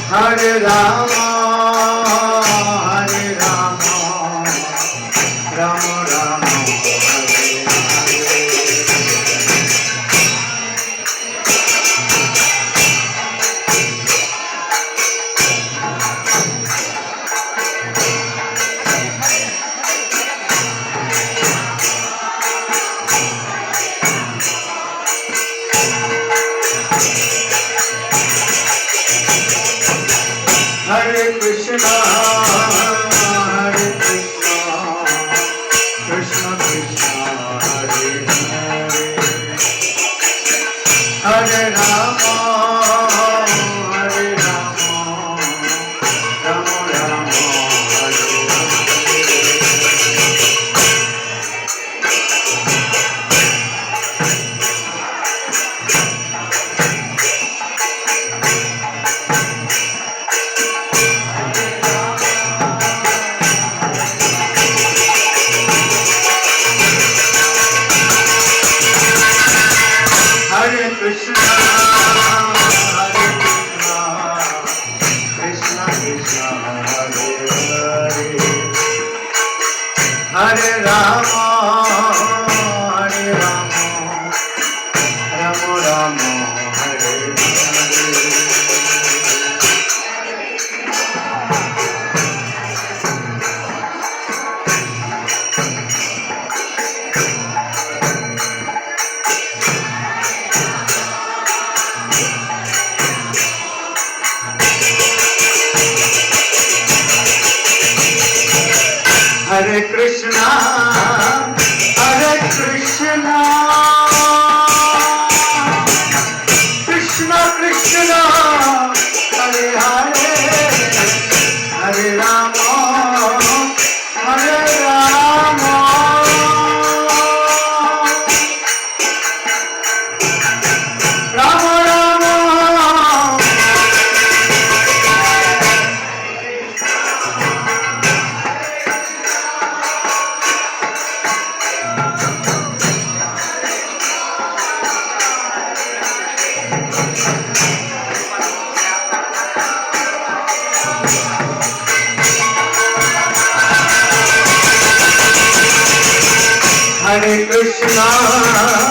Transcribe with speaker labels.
Speaker 1: Hare Rama, Hare Rama, Rama Rama, Hare Krishna, Hare Krishna, Krishna Krishna, Hare Hare, Hare Rama, Hare Rama, Rama Rama, Hare Hare Krishna, Hare Krishna, Krishna Krishna, Hare Hare, Hare Rama, Hare Rama, Rama Rama, Hare Hare Krishna, Hare Krishna, Krishna Krishna, Hare Hare, Hare Rama, Hare Rama, Rama Rama. Hare Krishna,